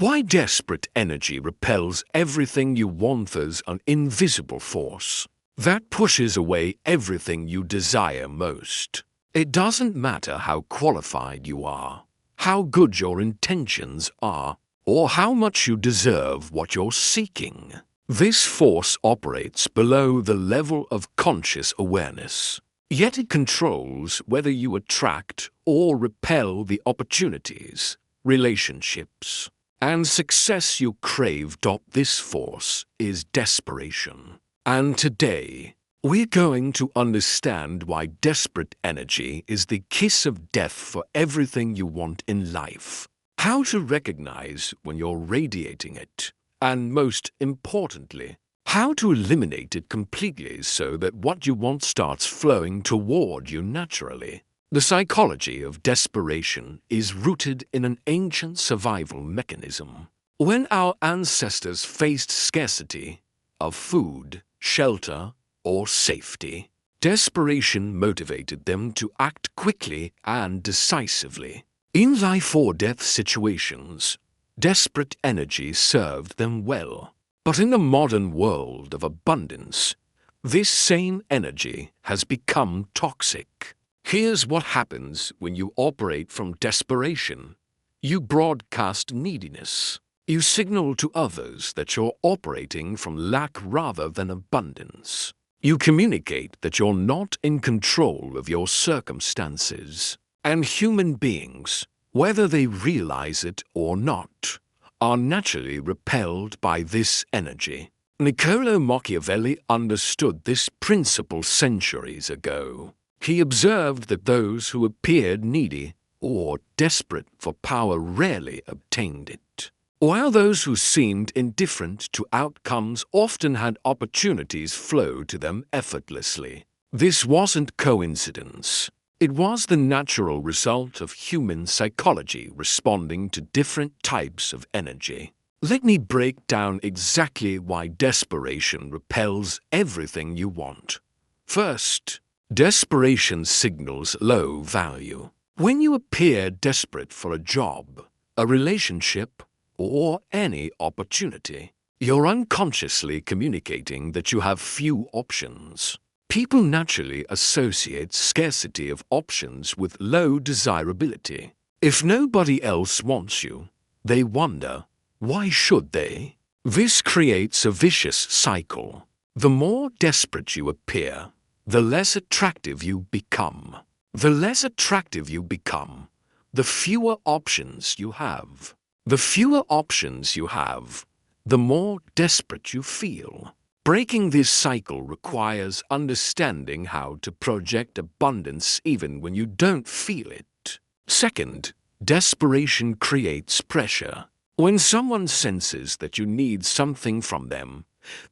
Why desperate energy repels everything you want. There's an invisible force that pushes away everything you desire most. It doesn't matter how qualified you are, how good your intentions are, or how much you deserve what you're seeking. This force operates below the level of conscious awareness, yet it controls whether you attract or repel the opportunities, relationships, and success you crave. This force is desperation. And today, we're going to understand why desperate energy is the kiss of death for everything you want in life, how to recognize when you're radiating it, and most importantly, how to eliminate it completely so that what you want starts flowing toward you naturally. The psychology of desperation is rooted in an ancient survival mechanism. When our ancestors faced scarcity of food, shelter, or safety, desperation motivated them to act quickly and decisively. In life or death situations, desperate energy served them well. But in the modern world of abundance, this same energy has become toxic. Here's what happens when you operate from desperation. You broadcast neediness. You signal to others that you're operating from lack rather than abundance. You communicate that you're not in control of your circumstances. And human beings, whether they realize it or not, are naturally repelled by this energy. Niccolo Machiavelli understood this principle centuries ago. He observed that those who appeared needy or desperate for power rarely obtained it, while those who seemed indifferent to outcomes often had opportunities flow to them effortlessly. This wasn't coincidence. It was the natural result of human psychology responding to different types of energy. Let me break down exactly why desperation repels everything you want. First, desperation signals low value. When you appear desperate for a job, a relationship, or any opportunity, you're unconsciously communicating that you have few options. People naturally associate scarcity of options with low desirability. If nobody else wants you, they wonder, why should they? This creates a vicious cycle. The more desperate you appear, the less attractive you become. The less attractive you become, the fewer options you have. The fewer options you have, the more desperate you feel. Breaking this cycle requires understanding how to project abundance even when you don't feel it. Second, desperation creates pressure. When someone senses that you need something from them,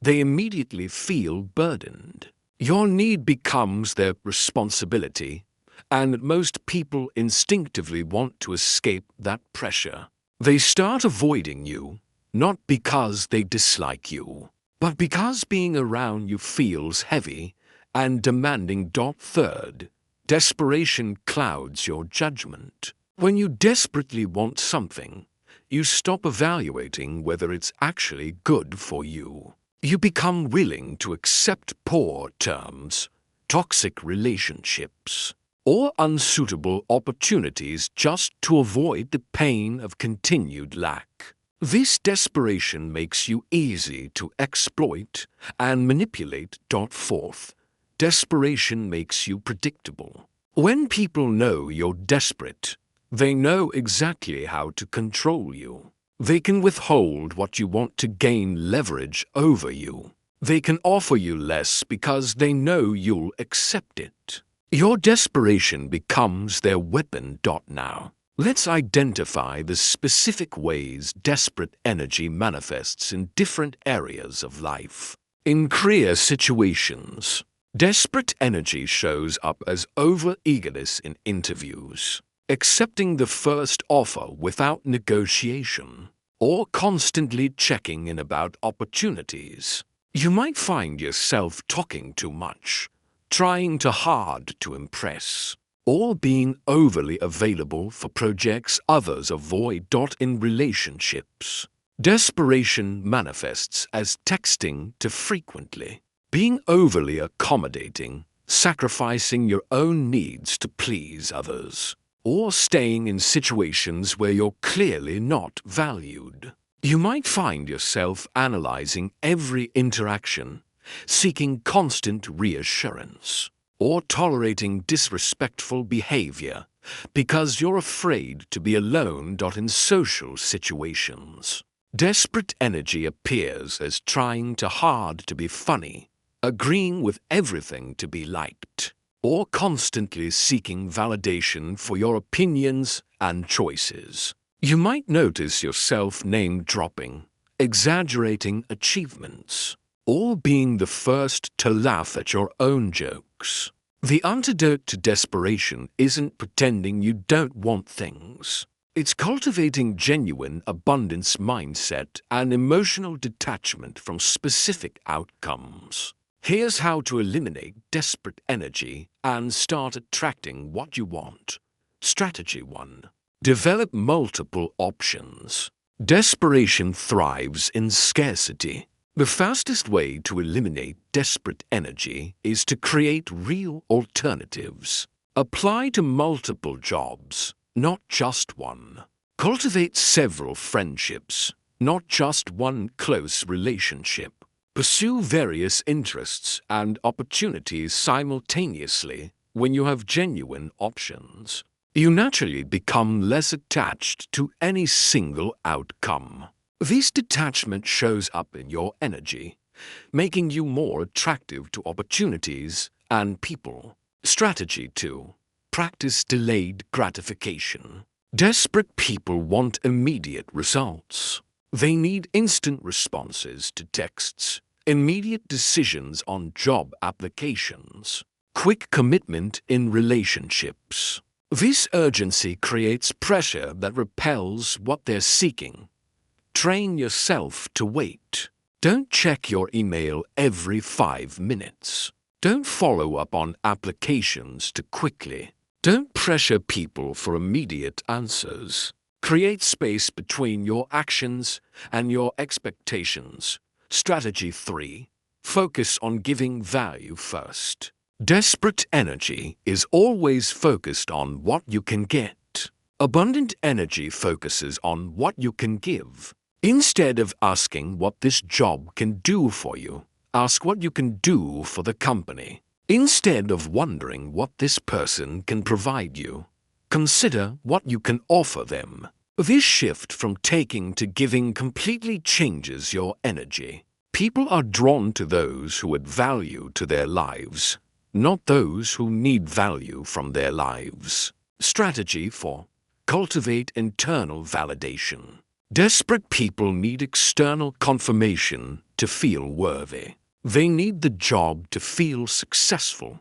they immediately feel burdened. Your need becomes their responsibility, and most people instinctively want to escape that pressure. They start avoiding you, not because they dislike you, but because being around you feels heavy and demanding. Third, desperation clouds your judgment. When you desperately want something, you stop evaluating whether it's actually good for you. You become willing to accept poor terms, toxic relationships, or unsuitable opportunities just to avoid the pain of continued lack. This desperation makes you easy to exploit and manipulate. Fourth, desperation makes you predictable. When people know you're desperate, they know exactly how to control you. They can withhold what you want to gain leverage over you. They can offer you less because they know you'll accept it. Your desperation becomes their weapon. Now, let's identify the specific ways desperate energy manifests in different areas of life. In career situations, desperate energy shows up as over-eagerness in interviews, accepting the first offer without negotiation, or constantly checking in about opportunities. You might find yourself talking too much, trying too hard to impress, or being overly available for projects others avoid. In relationships, desperation manifests as texting too frequently, being overly accommodating, sacrificing your own needs to please others, or staying in situations where you're clearly not valued. You might find yourself analyzing every interaction, seeking constant reassurance, or tolerating disrespectful behavior because you're afraid to be alone. In social situations, desperate energy appears as trying too hard to be funny, agreeing with everything to be liked, or constantly seeking validation for your opinions and choices. You might notice yourself name-dropping, exaggerating achievements, or being the first to laugh at your own jokes. The antidote to desperation isn't pretending you don't want things. It's cultivating genuine abundance mindset and emotional detachment from specific outcomes. Here's how to eliminate desperate energy and start attracting what you want. Strategy 1. Develop multiple options. Desperation thrives in scarcity. The fastest way to eliminate desperate energy is to create real alternatives. Apply to multiple jobs, not just one. Cultivate several friendships, not just one close relationship. Pursue various interests and opportunities simultaneously when you have genuine options. You naturally become less attached to any single outcome. This detachment shows up in your energy, making you more attractive to opportunities and people. Strategy 2. Practice delayed gratification. Desperate people want immediate results. They need instant responses to texts, immediate decisions on job applications, quick commitment in relationships. This urgency creates pressure that repels what they're seeking. Train yourself to wait. Don't check your email every 5 minutes. Don't follow up on applications too quickly. Don't pressure people for immediate answers. Create space between your actions and your expectations. Strategy 3. Focus on giving value first. Desperate energy is always focused on what you can get. Abundant energy focuses on what you can give. Instead of asking what this job can do for you, ask what you can do for the company. Instead of wondering what this person can provide you, consider what you can offer them. This shift from taking to giving completely changes your energy. People are drawn to those who add value to their lives, not those who need value from their lives. Strategy 4. Cultivate internal validation. Desperate people need external confirmation to feel worthy. They need the job to feel successful,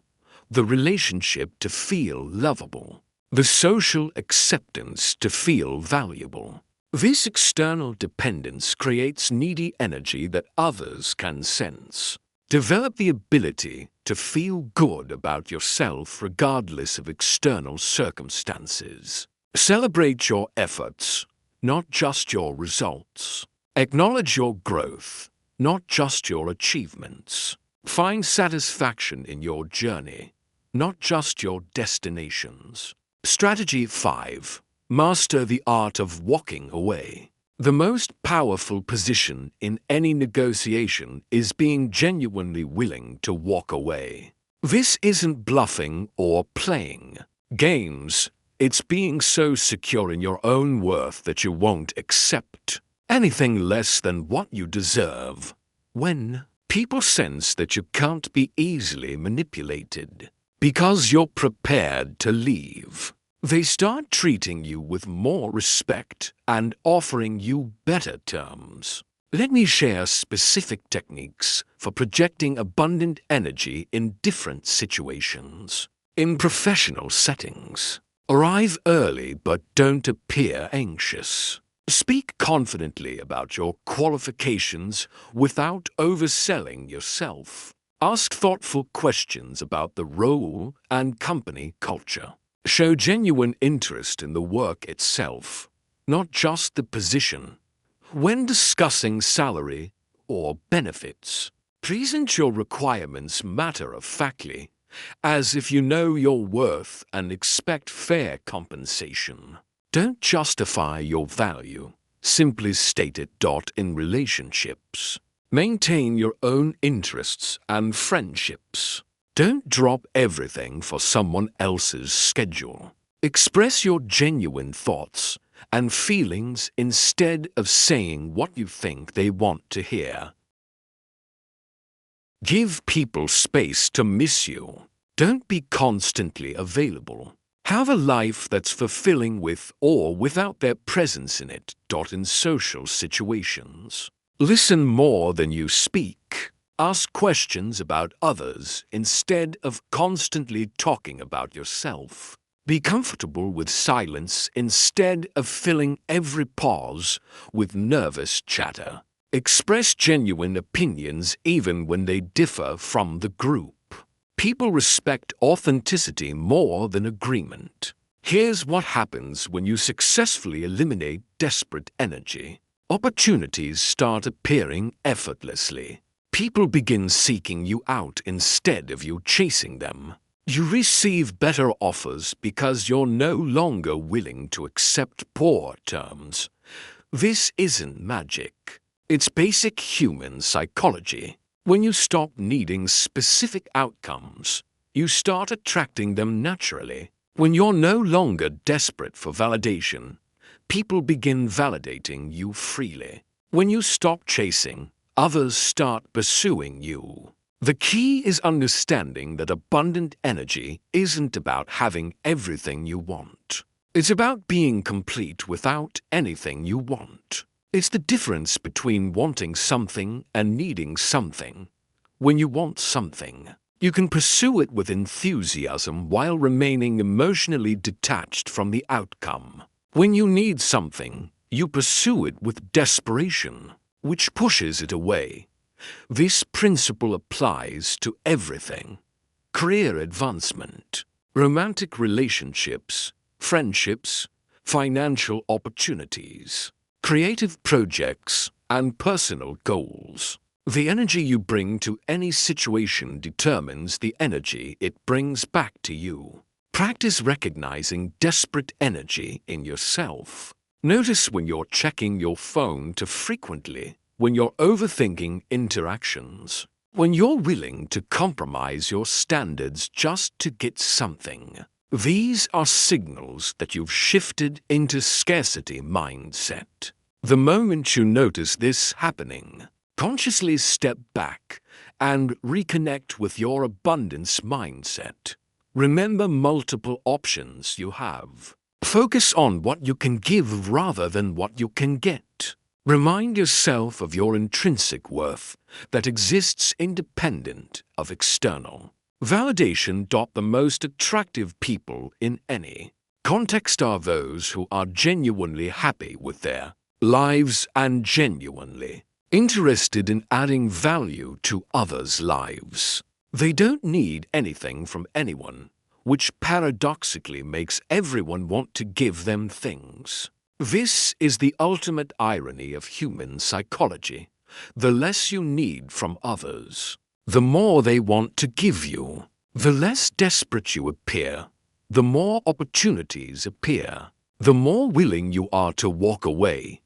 the relationship to feel lovable, the social acceptance to feel valuable. This external dependence creates needy energy that others can sense. Develop the ability to feel good about yourself regardless of external circumstances. Celebrate your efforts, not just your results. Acknowledge your growth, not just your achievements. Find satisfaction in your journey, not just your destinations. Strategy 5. Master the art of walking away. The most powerful position in any negotiation is being genuinely willing to walk away. This isn't bluffing or playing games. It's being so secure in your own worth that you won't accept anything less than what you deserve. When people sense that you can't be easily manipulated because you're prepared to leave, they start treating you with more respect and offering you better terms. Let me share specific techniques for projecting abundant energy in different situations. In professional settings, arrive early but don't appear anxious. Speak confidently about your qualifications without overselling yourself. Ask thoughtful questions about the role and company culture. Show genuine interest in the work itself, not just the position. When discussing salary or benefits, present your requirements matter-of-factly, as if you know your worth and expect fair compensation. Don't justify your value. Simply state it. In relationships, maintain your own interests and friendships. Don't drop everything for someone else's schedule. Express your genuine thoughts and feelings instead of saying what you think they want to hear. Give people space to miss you. Don't be constantly available. Have a life that's fulfilling with or without their presence in it. In social situations, listen more than you speak. Ask questions about others instead of constantly talking about yourself. Be comfortable with silence instead of filling every pause with nervous chatter. Express genuine opinions even when they differ from the group. People respect authenticity more than agreement. Here's what happens when you successfully eliminate desperate energy. Opportunities start appearing effortlessly. People begin seeking you out instead of you chasing them. You receive better offers because you're no longer willing to accept poor terms. This isn't magic. It's basic human psychology. When you stop needing specific outcomes, you start attracting them naturally. When you're no longer desperate for validation, people begin validating you freely. When you stop chasing, others start pursuing you. The key is understanding that abundant energy isn't about having everything you want. It's about being complete without anything you want. It's the difference between wanting something and needing something. When you want something, you can pursue it with enthusiasm while remaining emotionally detached from the outcome. When you need something, you pursue it with desperation, which pushes it away. This principle applies to everything: career advancement, romantic relationships, friendships, financial opportunities, creative projects, and personal goals. The energy you bring to any situation determines the energy it brings back to you. Practice recognizing desperate energy in yourself. Notice when you're checking your phone too frequently, when you're overthinking interactions, when you're willing to compromise your standards just to get something. These are signals that you've shifted into scarcity mindset. The moment you notice this happening, consciously step back and reconnect with your abundance mindset. Remember multiple options you have. Focus on what you can give rather than what you can get. Remind yourself of your intrinsic worth that exists independent of external validation. The most attractive people in any context are those who are genuinely happy with their lives and genuinely interested in adding value to others' lives. They don't need anything from anyone, which paradoxically makes everyone want to give them things. This is the ultimate irony of human psychology. The less you need from others, the more they want to give you. The less desperate you appear, the more opportunities appear. The more willing you are to walk away,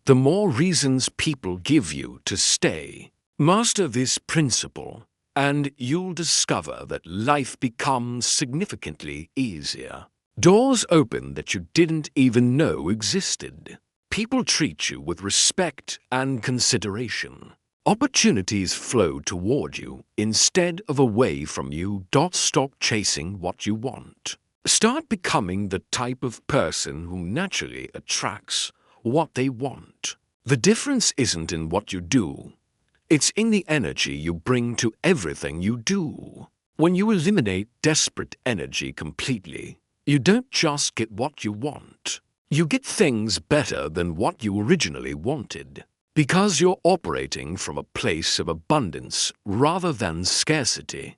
the more reasons people give you to stay. Master this principle, and you'll discover that life becomes significantly easier. Doors open that you didn't even know existed. People treat you with respect and consideration. Opportunities flow toward you instead of away from you. Stop chasing what you want. Start becoming the type of person who naturally attracts what they want. The difference isn't in what you do. It's in the energy you bring to everything you do. When you eliminate desperate energy completely, you don't just get what you want. You get things better than what you originally wanted, because you're operating from a place of abundance rather than scarcity.